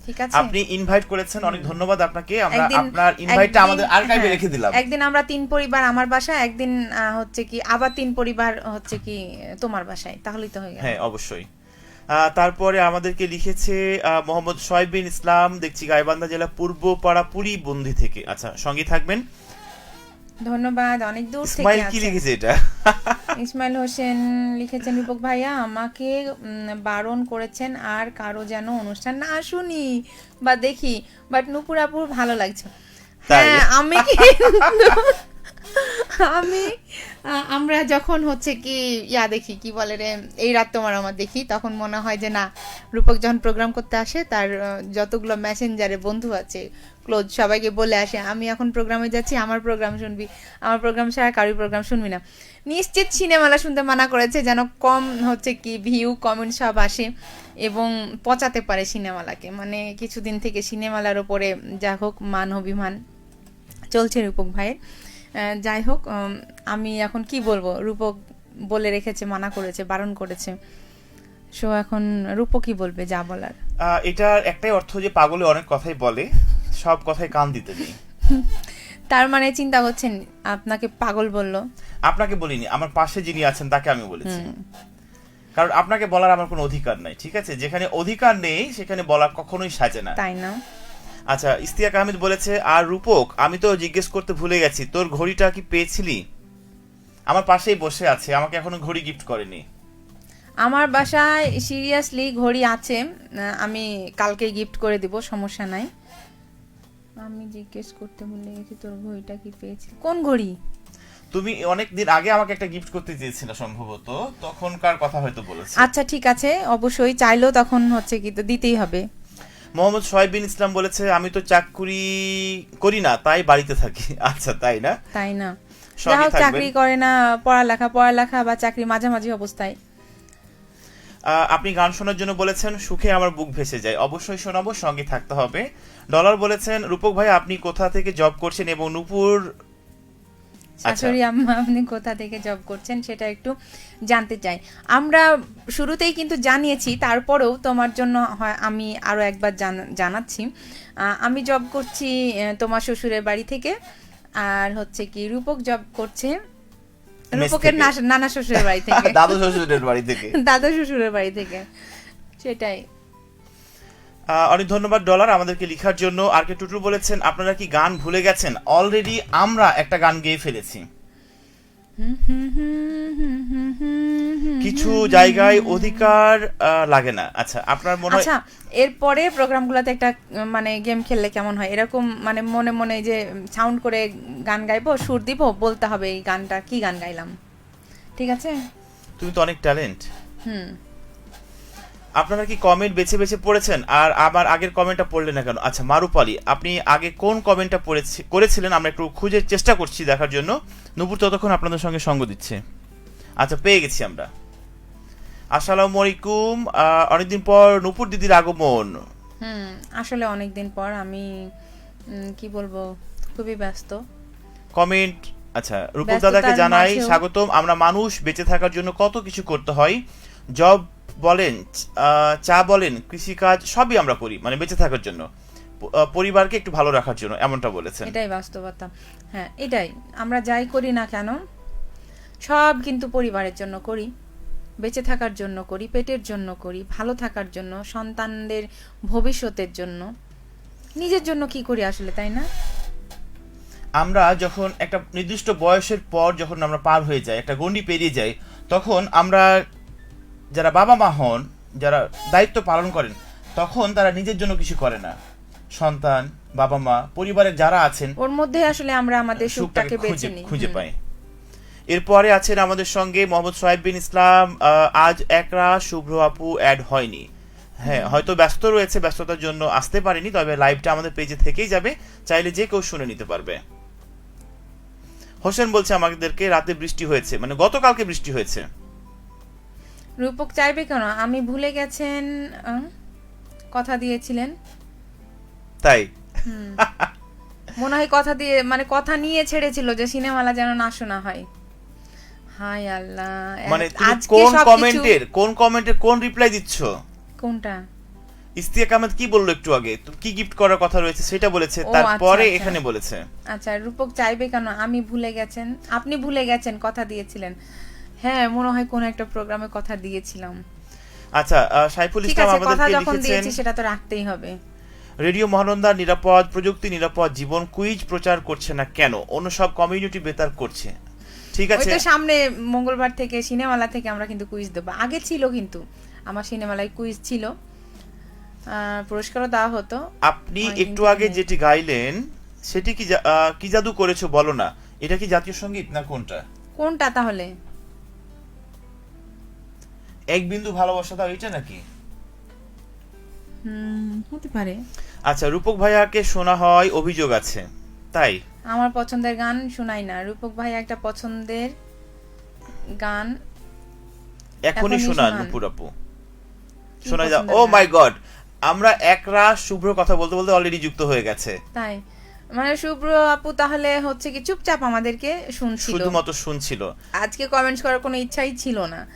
ঠিক আছে, আপনি ইনভাইট করেছেন, অনেক ধন্যবাদ আপনাকে। আমরা আপনার ইনভাইটটা আমাদের আর্কাইভে রেখে দিলাম। একদিন আমরা 3 পরিবার আমার বাসায়, একদিন হচ্ছে কি আবার 3 পরিবার হচ্ছে কি তোমার বাসায়, তাহলেই তো হয়ে গেল। হ্যাঁ, অবশ্যই। তারপরে আমাদেরকে লিখেছে মোহাম্মদ শোয়েব বিন ইসলাম, দেখছি গাইবান্ধা জেলা পূর্বপাড়া পুরী বন্দি থেকে। আচ্ছা, সঙ্গে থাকবেন, ধন্যবাদ। অনেক দূর থেকে ইসমাইল কি লিখেছে এটা? ইসমাইল হোসেন লিখেছেন রূপক ভাইয়া আমাকে বারণ করেছেন আর কারো যেন অনুষ্ঠান না শুনি বা দেখি, বাট নূপুর আপুর ভালো লাগছে। হ্যাঁ, আমরা যখন হচ্ছে কি দেখি, কি বলে রে, এই রাত তোমার আমার দেখি, তখন মনে হয় যে না, রূপক যখন প্রোগ্রাম করতে আসে তার যতগুলো মেসেঞ্জারে বন্ধু আছে ক্লোজ, সবাইকে বলে আসে আমি এখন প্রোগ্রামে যাচ্ছি, আমার প্রোগ্রাম শুনবি, আমার প্রোগ্রাম ছাড়া কারোর প্রোগ্রাম শুনবি না। নিশ্চিত সিনেমালা শুনতে মানা করেছে, যেন কম হচ্ছে কি ভিউ কমেন্ট সব আসে এবং পচাতে পারে সিনেমালাকে। মানে কিছুদিন থেকে সিনেমালার ওপরে যা হোক মান অভিমান চলছে রূপক ভাইয়ের। যাই হোক, আমি এখন কি বলবো, রূপক বলে রেখেছে, মানা করেছে, বারণ করেছে, সো এখন রূপক কি বলবে যা বলার। এটার একটাই অর্থ যে পাগলে অনেক কথাই বলে, সব কথাই কান দিতে নেই। তার মানে চিন্তা করছেন আপনাকে পাগল বললো? আপনাকে বলিনি, আমার পাশে যিনি আছেন তাকে আমি বলেছি, কারণ আপনাকে বলার আমার কোনো অধিকার নাই। ঠিক আছে, যেখানে অধিকার নেই সেখানে বলা কখনোই সাজে না, তাই না? আচ্ছা, ইস্তিয়াক আহমেদ বলেছে আর রূপক আমি তো জিজ্ঞেস করতে ভুলে গেছি, তোর ঘড়িটা কি পেয়েছিলি? আমার পাশেই বসে আছে, আমাকে এখনো ঘড়ি গিফট করেনি। আমার বাসায় সিরিয়াসলি ঘড়ি আছে, আমি কালকে গিফট করে দিব, সমস্যা নাই। আমি জিজ্ঞেস করতে ভুলে গেছি তোর ঘড়িটা কি পেয়েছিলি। কোন ঘড়ি? তুমি অনেক দিন আগে আমাকে একটা গিফট করতে চেয়েছিলে সম্ভবত, তখনকার কথা হয়তো বলেছি। আচ্ছা, ঠিক আছে, অবশ্যই চাইলেও তখন হচ্ছে কি তো দিতেই হবে। মোহাম্মদ শোয়েব বিন ইসলাম বলেছে আমি তো চাকরি করি না, তাই বাড়িতে থাকি। আচ্ছা, তাই না? তাই না, যাও চাকরি করে না, পড়ালেখা বা চাকরি মাঝামাঝি অবস্থায়। আপনি গান শোনার জন্য বলেছেন, সুখে আমার বুক ভেসে যায়। অবশ্যই শোনাবো, সঙ্গে থাকতে হবে। ডলার বলেছেন রূপক ভাই আপনি কোথা থেকে জব করছেন এবং নূপুর শাশুড়ি আম্মা আপনি কোথা থেকে জব করছেন সেটা একটু জানতে চাই। আমরা শুরুতেই কিন্তু জানিয়েছি, তারপরেও তোমার জন্য আমি আরো একবার জানাচ্ছি। আমি জব করছি তোমার শ্বশুরের বাড়ি থেকে, আর হচ্ছে কি রূপক জব করছে রূপকের নানা শ্বশুরের বাড়ি থেকে, দাদু শ্বশুরের বাড়ি থেকে, দাদু শ্বশুরের বাড়ি থেকে, সেটাই। অনেক ধন্যবাদ ডলার আমাদেরকে লেখার জন্য। আর কে টুটু বলেছেন আপনারা কি গান ভুলে গেছেন? অলরেডি আমরা একটা গান গেয়ে ফেলেছি, কিছু জায়গায় অধিকার লাগে না। আচ্ছা, আপনার মনে হয় আচ্ছা, এরপরে প্রোগ্রামগুলোতে একটা মানে গেম খেললে কেমন হয়, এরকম মানে মনে মনে যে সাউন্ড করে গান গাইবো, সুর দিব, বলতে হবে এই গানটা কি গান গাইলাম, ঠিক আছে? তুমি তো অনেক ট্যালেন্ট। আপনারা কি কমেন্ট বেছে বেছে পড়েছেন আর আবার আগের কমেন্টটা পড়লেন না কেন? আচ্ছা, মারুফ আলী আপনি আগে কোন কমেন্টটা করেছিলেন আমরা একটু খুঁজে চেষ্টা করছি দেখার জন্য। নূপুর ততক্ষণ আপনাদের সঙ্গে সঙ্গ দিচ্ছে। আচ্ছা, পেয়ে গেছি আমরা। আসসালামু আলাইকুম, অনেকদিন পর নূপুর দিদির আগমন। আসলে অনেকদিন পর, আমি কি বলবো, খুবই ব্যস্ত। কমেন্ট, আচ্ছা, রূপক দাদাকে জানাই স্বাগতম। আমরা মানুষ বেঁচে থাকার জন্য কত কিছু করতে হয়, জব বলেন, চা বলেন, কৃষিকাজ সবই আমরা করি মানে বেঁচে থাকার জন্য, পরিবারকে একটু ভালো রাখার জন্য, এমনটা বলেছেন। এটাই বাস্তবতা। হ্যাঁ, এটাই আমরা যাই করি না কেন সব কিন্তু পরিবারের জন্য করি, বেঁচে থাকার জন্য করি, পেটের জন্য করি, ভালো থাকার জন্য, সন্তানদের ভবিষ্যতের জন্য, নিজের জন্য কি করি আসলে, তাই না? আমরা যখন একটা নির্দিষ্ট বয়সের পর যখন আমরা পার হয়ে যাই, একটা গণ্ডি পেরিয়ে যাই, তখন আমরা যারা বাবা মা হন, যারা দায়িত্ব পালন করেন, তখন তারা নিজের জন্য কিছু করে না। সন্তান, বাবা মা, পরিবারের যারা আছেন ওর মধ্যে আসলে আমরা আমাদের সুখটাকে বেছে নিই, খুঁজে পাই। এরপরে আছেন আমাদের সঙ্গে মোহাম্মদ সোহাইব বিন ইসলাম। আজ একরা শুভ্র আপু অ্যাড হয়নি, হ্যাঁ হয়তো ব্যস্ত রয়েছে, ব্যস্ততার জন্য আসতে পারেনি, তবে লাইভটা আমাদের পেজে থেকেই যাবে, চাইলে যে কেউ শুনে নিতে পারবে। হোসেন বলছে আমাদেরকে রাতে বৃষ্টি হয়েছে, মানে গতকালকে বৃষ্টি হয়েছে। রূপক চাইবে কেন? আমি ভুলে গেছেন, কথা দিয়েছিলেন তাই মনে হয়, কথা দিয়ে মানে কথা নিয়ে ছেড়েছিল যে সিনেমালা যেন না শোনা হয়। হায় আল্লাহ, মানে আজকে কোন সবকিছু- কমেন্টের কোন রিপ্লাই দিচ্ছ? কোনটা? ইস্তিয়াক আহমেদ কি বললো একটু আগে, কি গিফট করার কথা রয়েছে সেটা বলেছে, ও, তারপরে আচ্ছা, আচ্ছা। এখানে বলেছে। আচ্ছা, রূপক চাইবে কেন? আমি ভুলে গেছেন, আপনি ভুলে গেছেন, কথা দিয়েছিলেন। হ্যাঁ, মনে হয় কোন একটা প্রোগ্রামে কথা দিয়েছিলাম। আচ্ছা, সাইফুল ঠিক ইসলাম আছে, কথা আমাদেরকে যখন লিখেছেন, দিয়েছি সেটা তো রাখতেই হবে। রেডিও মহানন্দার নিরাপদ প্রযুক্তি নিরাপদ জীবন কুইজ প্রচার করছে না কেন? অন্য সব কমিউনিটি বেতার করছে। ঠিক ওই আছে, তো সামনে মঙ্গলবার থেকে সিনেমালা থেকে আমরা কিন্তু কুইজ দেবো। আগে ছিল কিন্তু আমার সিনেমালায় কুইজ ছিল, পুরস্কারও দেওয়া হতো। আপনি অনেকদিন একটু থেকে আগে নেই। যেটি গাইলেন সেটি কি জাদু করেছো বলো না, এটা কি জাতীয় সঙ্গীত না কোনটা? কোনটা তাহলে? এক বিন্দু ভালোবাসা দাও, এটা নাকি? হতে পারে। আচ্ছা, রূপক ভাইয়াকে শোনা হয় অভিযোগ আছে, তাই? আমার পছন্দের গান শোনাই না। রূপক ভাই একটা পছন্দের গান এখনই এখনই শোনান শোনান। নুপুর আপু, কি শোনা যাও। পছন্দের ও গান? মাই গড, আমরা একরা শুভ্র কথা বলতে বলতে অলরেডি যুক্ত হয়ে গেছে। তাই মানে শুভ্র আপু তাহলে হচ্ছে কি চুপচাপ আমাদেরকে শুনছিল, শুধুমাত্র শুনছিল। আজকে কমেন্টস করার কোনো ইচ্ছাই ছিল না।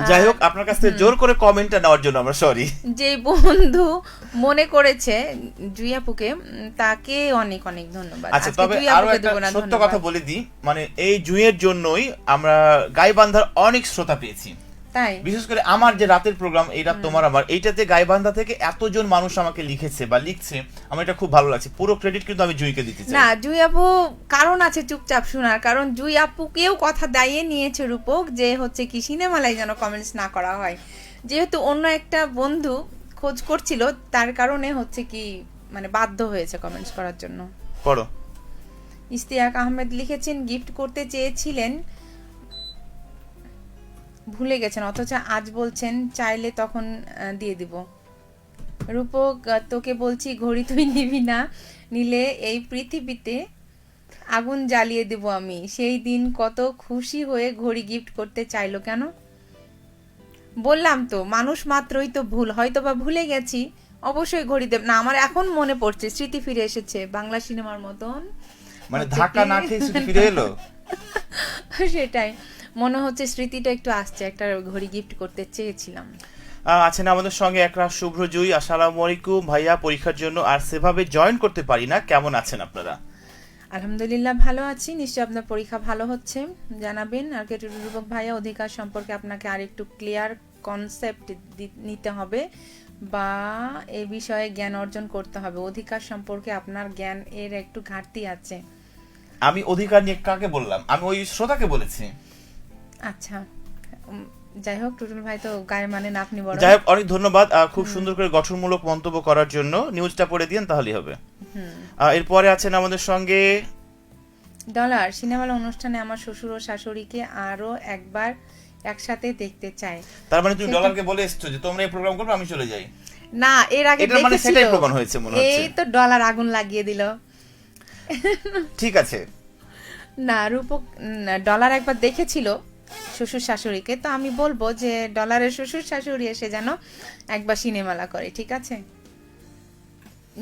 যাই হোক, আপনার কাছ থেকে জোর করে কমেন্টটা নেওয়ার জন্য আমরা সরি। যে বন্ধু মনে করেছে জুই আপুকে, তাকে অনেক অনেক ধন্যবাদ। আচ্ছা, আজকে তবে জুই আরো আপুকে একটা দেবো না সত্য ধন্যবাদ। কথা বলে দিই, মানে এই জুয়ের জন্যই আমরা গাইবান্ধার অনেক শ্রোতা পেয়েছি। তাই বিশেষ করে আমার যে রাতের প্রোগ্রাম, এটা তোমার আমার, এইটাতে গাইবান্ধা থেকে এতজন মানুষ আমাকে লিখেছে বা লিখছে, আমার এটা খুব ভালো লাগছে। পুরো ক্রেডিট কিন্তু আমি জুইকে দিতে চাই। না, জুই আপু কারণ আছে চুপচাপ শোনার, কারণ জুই আপুকেও কথা দাইয়ে নিয়েছে রূপক যে হচ্ছে কি সিনেমালায় যেন কমেন্টস না করা হয়, যেহেতু অন্য একটা বন্ধু খোঁজ করছিল, তার কারণে হচ্ছে কি মানে বাধ্য হয়েছে কমেন্টস করার জন্য। পড়ো। ইস্তিয়াক আহমেদ লিখেছেন, গিফট করতে চেয়েছিলেন, ভুলে গেছেন, অথচ আজ বলছেন চাইলে তখন দিয়ে দিব। রূপক, তোকে বলছি ঘড়ি তুই নিবি না, নিলে এই পৃথিবীতে আগুন জ্বালিয়ে দেব আমি। সেই দিন কত খুশি হয়ে ঘড়ি গিফট করতে চাইলো কেন? বললাম তো, মানুষ মাত্রই তো ভুল, হয়তো বা ভুলে গেছি, অবশ্যই ঘড়ি দেব না। আমার এখন মনে পড়ছে, স্মৃতি ফিরে এসেছে বাংলা সিনেমার মতন, মানে হচ্ছে ধাক্কা কি- না খেয়ে শুধু ফিরে এলো। সেটাই মনে হচ্ছে, স্মৃতিটা একটু আসছে, একটা ঘড়ি গিফট করতে চেয়েছিলাম। আছেন আমাদের সঙ্গে একরা শুভ্র জুই। আসসালামু আলাইকুম ভাইয়া, পরীক্ষার জন্য আর সেভাবে জয়েন করতে পারি না, কেমন আছেন আপনারা? আলহামদুলিল্লাহ ভালো আছি, নিশ্চয়ই আপনার পরীক্ষা ভালো হচ্ছে, জানাবেন। আর কেটু রূপক ভাইয়া, অধিকার সম্পর্কে আপনাকে আর একটু ক্লিয়ার কনসেপ্ট নিতে হবে বা এ বিষয়ে জ্ঞান অর্জন করতে হবে। অধিকার সম্পর্কে আপনার জ্ঞান এর একটু ঘাটতি আছে। আমি অধিকার নিয়ে কাকে বললাম? আমি ওই শ্রোতাকে বলেছি। আচ্ছা, যাই হোক, টুটুল ভাই তো গায়ে মানে না, আপনি বড়। যাই হোক, অনেক ধন্যবাদ খুব সুন্দর করে গঠনমূলক মন্তব্য করার জন্য। নিউজটা পড়ে দিন তাহলেই হবে। এরপরে আছেন আমাদের সঙ্গে ডলার, সিনেমার অনুষ্ঠানে আমার শ্বশুর ও শাশুড়িকে আরো একবার একসাথে দেখতে চাই। তার মানে তুমি ডলারকে বলে এসছো যে তোমরা এই প্রোগ্রাম করবে, আমি চলে যাই? না, এর আগে এটা মানে দেখেছিল, সেটাই প্রমাণ হয়েছে মনে হচ্ছে। এই তো ডলার আগুন লাগিয়ে দিল। ঠিক আছে, না রূপক, ডলার একবার দেখেছিল শ্বশুর শাশুড়িকে, তো আমি বলবো যে ডলারের শ্বশুর শাশুড়ি এসে যেন একবার সিনেমালা করে, ঠিক আছে?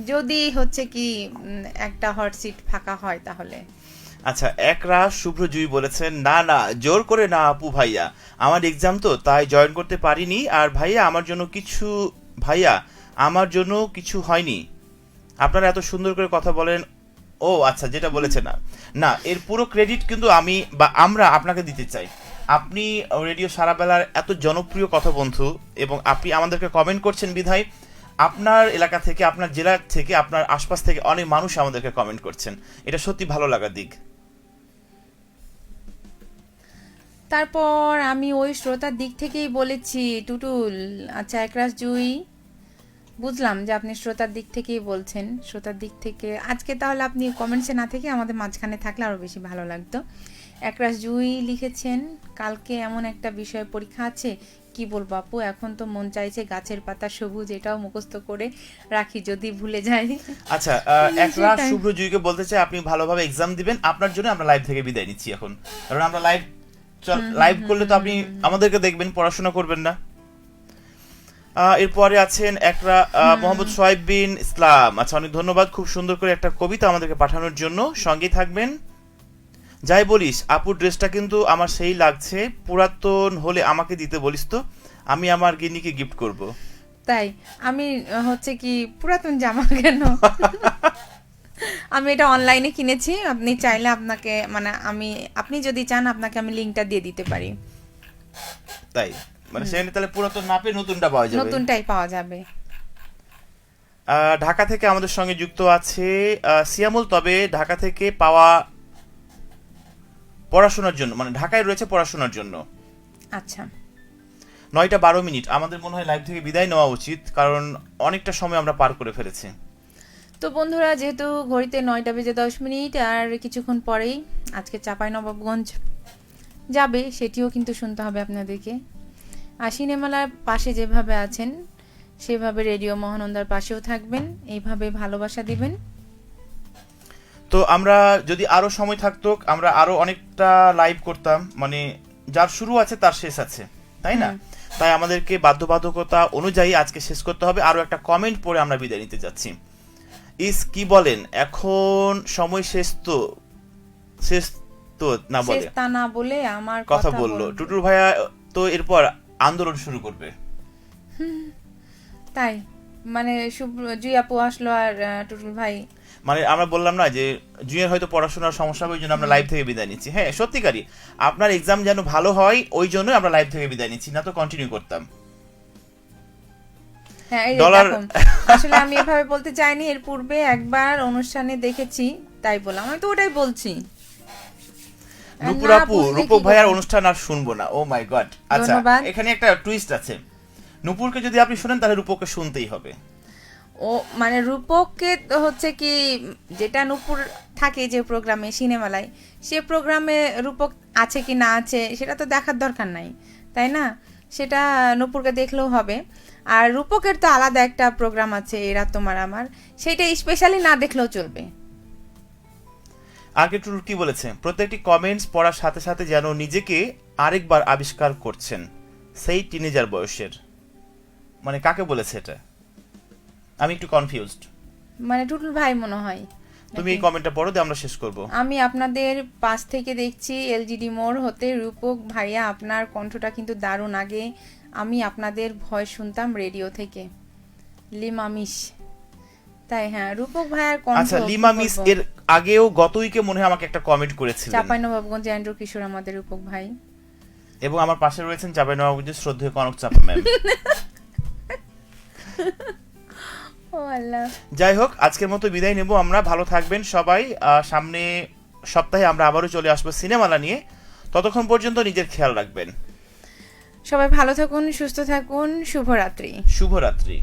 যদি হচ্ছে কি একটা হট সিট ফাঁকা হয় তাহলে। আচ্ছা, একরাশ শুভ্র জুই বলেছেন, না না জোর করে না আপু ভাইয়া, আমার এক্সাম তো তাই জয়েন করতে পারিনি, আর ভাইয়া আমার জন্য কিছু হয়নি। আপনারা এত সুন্দর করে কথা বলেন। ও আচ্ছা, যেটা বলেছে না না, এর পুরো ক্রেডিট কিন্তু আমরা আপনাকে দিতে চাই। আপনি রেডিও সারাবেলার এত জনপ্রিয় কথা বন্ধু, এবং আপনি আমাদেরকে কমেন্ট করছেন বিধায় আপনার এলাকা থেকে, আপনার জেলা থেকে, আপনার আশপাশ থেকে অনেক মানুষ আমাদেরকে কমেন্ট করছেন। এটা সত্যি ভালো লাগার দিক। তারপর আমি ওই শ্রোতার দিক থেকেই বলেছি টুটুল। আচ্ছা, একরাশ জুই, বুঝলাম যে আপনি শ্রোতার দিক থেকেই বলছেন। শ্রোতার দিক থেকে আজকে তাহলে আপনি কমেন্টসে না থেকে আমাদের মাঝখানে থাকলে আরও বেশি ভালো লাগতো। একরাশ জুই লিখেছেন, কালকে এমন একটা বিষয় পরীক্ষা আছে, কি বলবো আপু, এখন তো মন চাইছে গাছের পাতা সবুজ, এটাও মুখস্থ করে রাখি যদি ভুলে যাই। আচ্ছা, একরাশ শুভ্র জুইকে বলতে চাই আপনি ভালোভাবে এক্সাম দিবেন। আপনার জন্য আমরা লাইভ থেকে বিদায় নিচ্ছি এখন, কারণ আমরা লাইভ করলে তো আপনি আমাদেরকে দেখবেন, পড়াশোনা করবেন না। এরপরে আছেন মোহাম্মদ সোহাইব বিন ইসলাম। আচ্ছা, অনেক ধন্যবাদ খুব সুন্দর করে একটা কবিতা আমাদেরকে পাঠানোর জন্য। সঙ্গেই থাকবেন। যাই বলিস আপুর ড্রেসটা কিন্তু আমার সেই লাগছে, পুরাতন হলে আমাকে দিতে বলিস তো, আমি আমার গিন্নিকে গিফট করব। তাই আমি হচ্ছে কি পুরাতন জামা কেন, আমি এটা অনলাইনে কিনেছি। আপনি চাইলে আপনাকে মানে আপনি যদি চান আপনাকে আমি লিংকটা দিয়ে দিতে পারি। তাই মানে সেখানে তাহলে পুরাতন না পেয়ে নতুনটা পাওয়া যাবে, নতুনটাই পাওয়া যাবে। ঢাকা থেকে আমাদের সঙ্গে যুক্ত আছে সিয়ামুল, তবে ঢাকা থেকে পড়াশোনার জন্য, মানে ঢাকায় রয়েছে পড়াশোনার জন্য। আচ্ছা, 9:12 আমাদের মনে হয় লাইভ থেকে বিদায় নেওয়া উচিত, কারণ অনেকটা সময় আমরা পার করে ফেলেছি। তো বন্ধুরা, যেহেতু ঘড়িতে 9:10 আর কিছুক্ষণ পরেই আজকে চাঁপাইনবাবগঞ্জ যাবে, সেটিও কিন্তু শুনতে হবে আপনাদেরকে। আর সিনেমালার পাশে যেভাবে আছেন সেভাবে রেডিও মহানন্দার পাশেও থাকবেন, এইভাবে ভালোবাসা দিবেন। তো আমরা যদি আরো সময় থাকতো আমরা আরো অনেকটা লাইভ করতাম, মানে যার শুরু আছে তার শেষ আছে, তাই না? তাই আমাদেরকে বাধ্যবাধকতা অনুযায়ী আজকে শেষ করতে হবে। আরো একটা কমেন্ট পড়ে আমরা বিদায় নিতে যাচ্ছি। কি বলেন, এখন সময় শেষ তো না বলে তা না বলে আমার কথা বললো টুটুল ভাইয়া, তো এরপর আন্দোলন শুরু করবে। তাই মানে জুই আপু আসলো আর টুটুল ভাই, মানে আমরা বললাম না যে জুনিয়র হয়তো পড়াশোনার সমস্যা হবে, ওই জন্য আমরা লাইভ থেকে বিদায় নিচ্ছি। হ্যাঁ সত্যিকারই আপনার এক্সাম যেন ভালো হয়, ওই জন্য আমরা লাইভ থেকে বিদায় নিচ্ছি, না তো কন্টিনিউ করতাম। হ্যাঁ, আসলে আমি এভাবে বলতে চাইনি, এর পূর্বে একবার অনুষ্ঠানে দেখেছি তাই বললাম, আমি তো ওটাই বলছি। রূপুর আপু, রূপক ভাইয়ার অনুষ্ঠান আর শুনবো না, ও মাই গড। আচ্ছা, এখানে একটা টুইস্ট আছে, নূপুরকে যদি আপনি শুনেন তাহলে রূপককে শুনতেই হবে। ও মানে রূপককে হচ্ছে কি, যেটা নূপুর থাকে যে প্রোগ্রামে সিনেমালায়, সে প্রোগ্রামে রূপক আছে কি না আছে সেটা তো দেখার দরকার নাই, তাই না? সেটা নূপুরকে দেখলেও হবে। আর রূপকের তো আলাদা একটা প্রোগ্রাম আছে, এরা তোমার আমার, সেটা স্পেশালি না দেখলেও চলবে। আগে টুটুল কি বলেছে, প্রত্যেকটি কমেন্টস পড়ার সাথে সাথে যেন নিজেকে আরেকবার আবিষ্কার করছেন, সেই টিনেজার বয়সের। মানে কাকে বলেছে এটা? আমি একটু কনফিউজড। মানে টুটুল ভাই মনে হয়। তুমি এই কমেন্টটা পড়ো, দিয়ে আমরা শেষ করব। আমি আপনাদের পাশ থেকে দেখছি এলজিডি মোড় হতে, রূপক ভাইয়া আপনার কণ্ঠটা কিন্তু দারুণ। আগে আমি আপনাদের ভয়েস শুনতাম রেডিও থেকে। লিমামিশ, তাই হ্যাঁ, রূপক ভাইয়ার কণ্ঠ। আচ্ছা, লিমামিশ এর আগেও গত উইকে মনে হয় আমাকে একটা কমেন্ট করেছিলেন। চাঁপাইনবাবগঞ্জ অ্যান্ড্রু কিশোর আমাদের রূপক ভাই, এবং আমার পাশে রয়েছেন চাঁপাইনবাবগঞ্জের শ্রদ্ধেয় কনক চাপা ম্যাম। ও আল্লাহ। যাই হোক, আজকের মতো বিদায় নেব আমরা। ভালো থাকবেন সবাই। সামনে সপ্তাহে আমরা আবারও চলে আসবো সিনেমালা নিয়ে। ততক্ষণ পর্যন্ত নিজের খেয়াল রাখবেন। সবাই ভালো থাকুন, সুস্থ থাকুন। শুভরাত্রি। শুভরাত্রি।